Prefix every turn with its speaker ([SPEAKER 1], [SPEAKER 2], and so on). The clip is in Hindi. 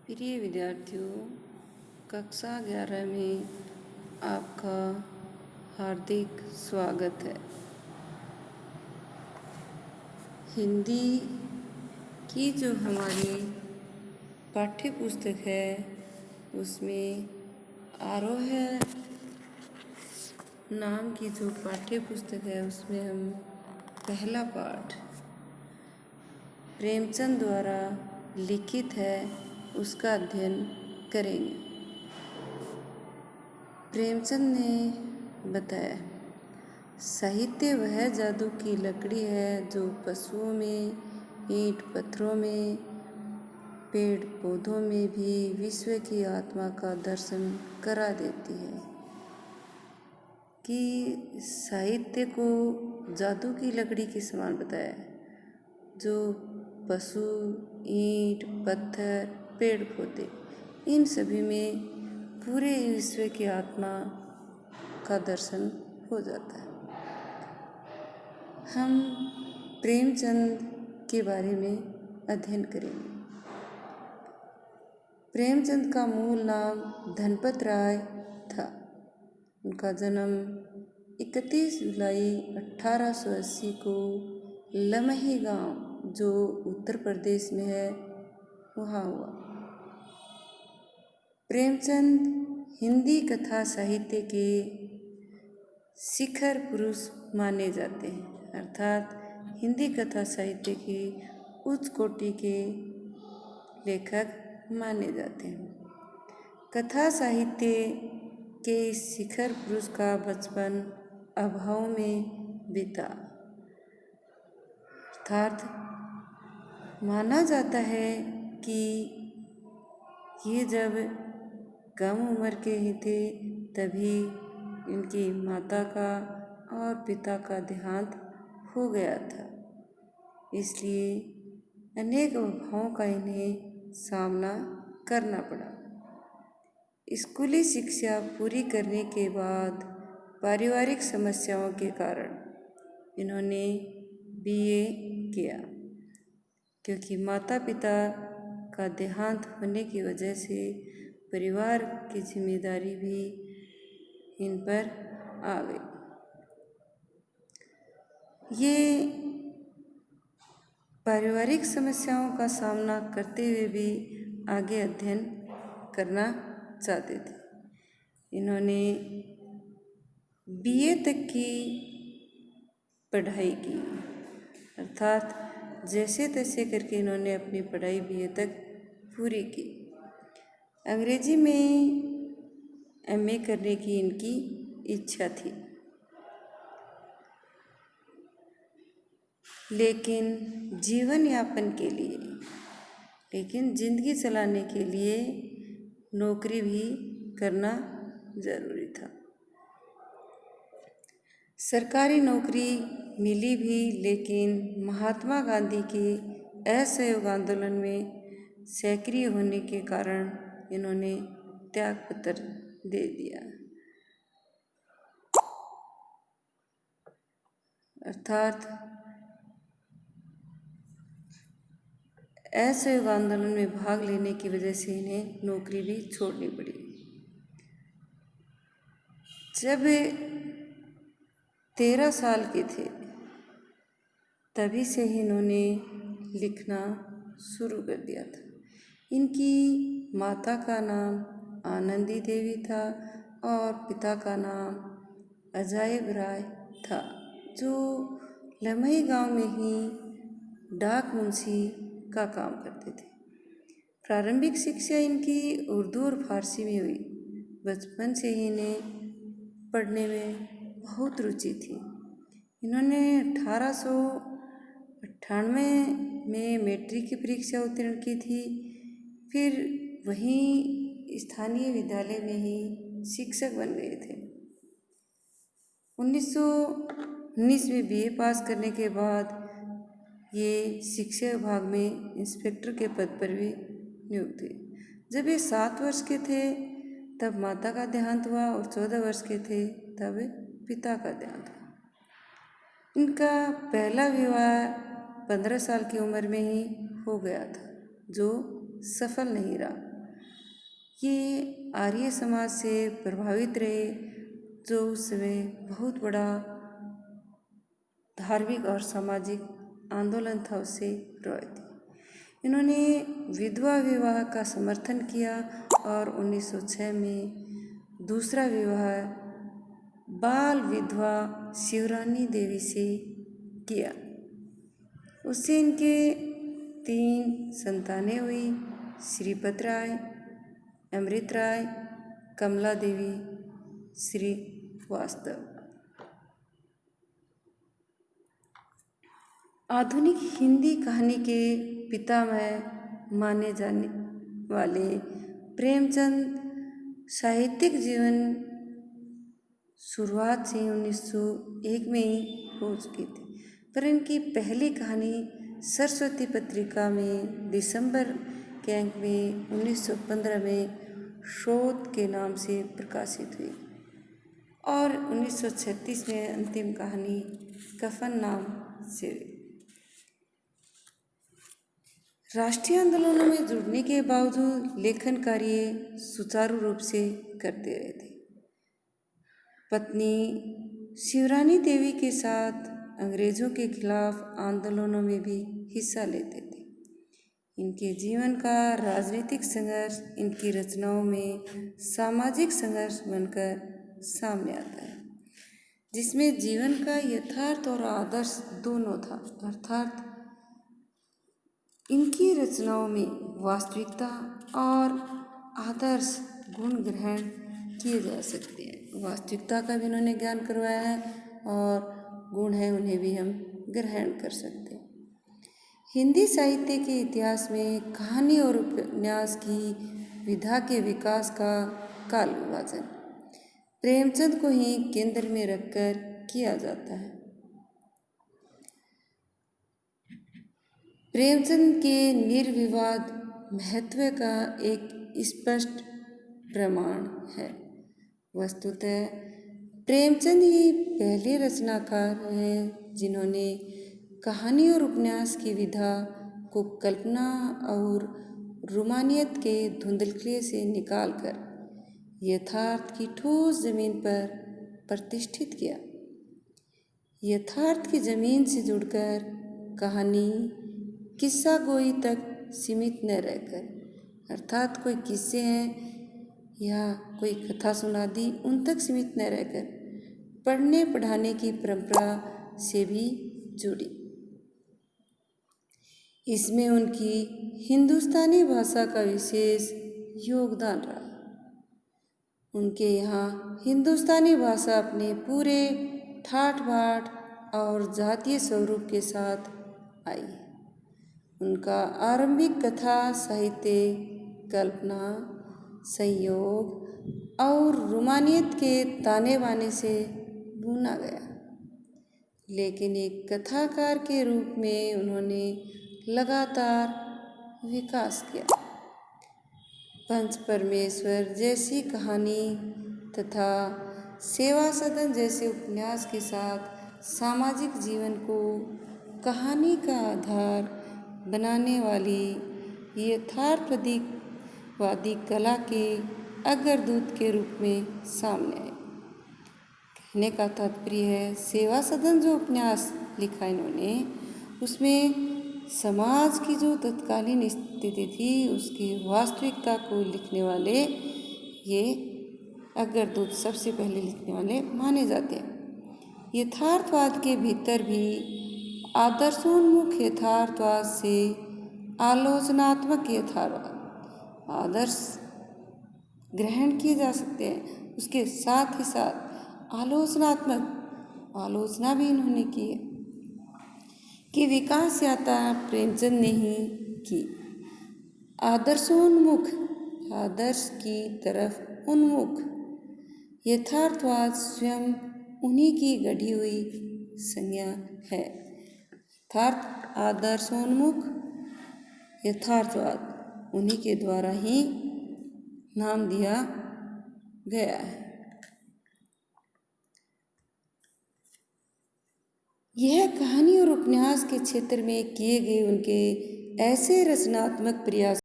[SPEAKER 1] प्रिय विद्यार्थियों, कक्षा 11 में आपका हार्दिक स्वागत है। हिंदी की जो हमारी पाठ्य पुस्तक है उसमें आरोह नाम की जो पाठ्य पुस्तक है उसमें हम पहला पाठ प्रेमचंद द्वारा लिखित है उसका अध्ययन करेंगे। प्रेमचंद ने बताया, साहित्य वह जादू की लकड़ी है जो पशुओं में, ईंट पत्थरों में, पेड़ पौधों में भी विश्व की आत्मा का दर्शन करा देती है। कि साहित्य को जादू की लकड़ी के समान बताया, जो पशु, ईंट पत्थर, पेड़ पौधे, इन सभी में पूरे विश्व की आत्मा का दर्शन हो जाता है। हम प्रेमचंद के बारे में अध्ययन करेंगे। प्रेमचंद का मूल नाम धनपत राय था। उनका जन्म 31 जुलाई 1880 को लमही गांव, जो उत्तर प्रदेश में है, वहाँ हुआ। प्रेमचंद हिंदी कथा साहित्य के शिखर पुरुष माने जाते हैं, अर्थात हिंदी कथा साहित्य की उच्च कोटि के लेखक माने जाते हैं। कथा साहित्य के शिखर पुरुष का बचपन अभाव में बीता, अर्थात माना जाता है कि ये जब कम उम्र के ही थे तभी इनकी माता का और पिता का देहांत हो गया था। इसलिए अनेक अभावों का इन्हें सामना करना पड़ा। स्कूली शिक्षा पूरी करने के बाद पारिवारिक समस्याओं के कारण इन्होंने बीए किया, क्योंकि माता पिता का देहांत होने की वजह से परिवार की जिम्मेदारी भी इन पर आ गई। ये पारिवारिक समस्याओं का सामना करते हुए भी आगे अध्ययन करना चाहते थे। इन्होंने बीए तक की पढ़ाई की, अर्थात जैसे तैसे करके इन्होंने अपनी पढ़ाई बीए तक पूरी की। अंग्रेजी में एमए करने की इनकी इच्छा थी, लेकिन जीवन यापन के लिए, जिंदगी चलाने के लिए नौकरी भी करना जरूरी था। सरकारी नौकरी मिली भी, लेकिन महात्मा गांधी के असहयोग आंदोलन में सक्रिय होने के कारण इन्होंने त्याग पत्र दे दिया, अर्थात असहयोग आंदोलन में भाग लेने की वजह से इन्हें नौकरी भी छोड़नी पड़ी। जब 13 साल के थे तभी से ही इन्होंने लिखना शुरू कर दिया था। इनकी माता का नाम आनंदी देवी था और पिता का नाम अजायब राय था, जो लमही गांव में ही डाक मुंशी का काम करते थे। प्रारंभिक शिक्षा इनकी उर्दू और फारसी में हुई। बचपन से ही इन्हें पढ़ने में बहुत रुचि थी। इन्होंने 1898 में मैट्रिक की परीक्षा उत्तीर्ण की थी। फिर वहीं स्थानीय विद्यालय में ही शिक्षक बन गए थे। 1919 में बीए पास करने के बाद ये शिक्षा विभाग में इंस्पेक्टर के पद पर भी नियुक्त हुए। जब ये 7 वर्ष के थे तब माता का देहांत हुआ और 14 वर्ष के थे तब पिता का देहांत हुआ। इनका पहला विवाह 15 साल की उम्र में ही हो गया था, जो सफल नहीं रहा। ये आर्य समाज से प्रभावित रहे, जो उस समय बहुत बड़ा धार्मिक और सामाजिक आंदोलन था, उससे प्रभावित। इन्होंने विधवा विवाह का समर्थन किया और 1906 में दूसरा विवाह बाल विधवा शिवरानी देवी से किया। उससे इनके 3 संतानें हुई, श्रीपत राय, अमृत राय, कमला देवी, श्रीवास्तव। आधुनिक हिंदी कहानी के पितामह माने जाने वाले प्रेमचंद साहित्यिक जीवन शुरुआत से 1901 में ही हो चुकी थी, पर इनकी पहली कहानी सरस्वती पत्रिका में दिसंबर के अंक में 1915 में शोध के नाम से प्रकाशित हुई और 1936 में अंतिम कहानी कफन नाम से हुई। राष्ट्रीय आंदोलनों में जुड़ने के बावजूद लेखन कार्य सुचारू रूप से करते रहे थे। पत्नी शिवरानी देवी के साथ अंग्रेजों के खिलाफ आंदोलनों में भी हिस्सा लेते थे। इनके जीवन का राजनीतिक संघर्ष इनकी रचनाओं में सामाजिक संघर्ष बनकर सामने आता है, जिसमें जीवन का यथार्थ और आदर्श दोनों था। अर्थात इनकी रचनाओं में वास्तविकता और आदर्श गुण ग्रहण किए जा सकते हैं। वास्तविकता का भी इन्होंने ज्ञान करवाया है और गुण है उन्हें भी हम ग्रहण कर सकते हैं। हिंदी साहित्य के इतिहास में कहानी और उपन्यास की विधा के विकास का काल विभाजन प्रेमचंद को ही केंद्र में रखकर किया जाता है। प्रेमचंद के निर्विवाद महत्व का एक स्पष्ट प्रमाण है। वस्तुतः प्रेमचंद ही पहले रचनाकार हैं जिन्होंने कहानी और उपन्यास की विधा को कल्पना और रोमानियत के धुंधलके से निकालकर यथार्थ की ठोस जमीन पर प्रतिष्ठित किया। यथार्थ की जमीन से जुड़कर कहानी किस्सा गोई तक सीमित न रहकर, अर्थात कोई किस्से हैं या कोई कथा सुना दी उन तक सीमित न रहकर पढ़ने पढ़ाने की परंपरा से भी जुड़ी। इसमें उनकी हिंदुस्तानी भाषा का विशेष योगदान रहा। उनके यहाँ हिंदुस्तानी भाषा अपने पूरे ठाठ बाट और जातीय स्वरूप के साथ आई। उनका आरंभिक कथा साहित्य कल्पना, संयोग और रोमानियत के ताने बाने से बुना गया, लेकिन एक कथाकार के रूप में उन्होंने लगातार विकास किया। पंच परमेश्वर जैसी कहानी तथा सेवा सदन जैसे उपन्यास के साथ सामाजिक जीवन को कहानी का आधार बनाने वाली यथार्थवादी कला के अग्रदूत के रूप में सामने आए। कहने का तात्पर्य है, सेवा सदन जो उपन्यास लिखा इन्होंने, उसमें समाज की जो तत्कालीन स्थिति थी उसकी वास्तविकता को लिखने वाले ये अग्रदूत सबसे पहले लिखने वाले माने जाते हैं। यथार्थवाद के भीतर भी आदर्शोन्मुख यथार्थवाद से आलोचनात्मक यथार्थवाद आदर्श ग्रहण किए जा सकते हैं, उसके साथ ही साथ आलोचनात्मक आलोचना भी इन्होंने की है कि विकास यात्रा प्रेमचंद ने ही की। आदर्शोन्मुख आदर्श की तरफ उन्मुख यथार्थवाद स्वयं उन्हीं की गढ़ी हुई संज्ञा है। अर्थात आदर्शोन्मुख यथार्थवाद उन्हीं के द्वारा ही नाम दिया गया है। यह कहानी और उपन्यास के क्षेत्र में किए गए उनके ऐसे रचनात्मक प्रयास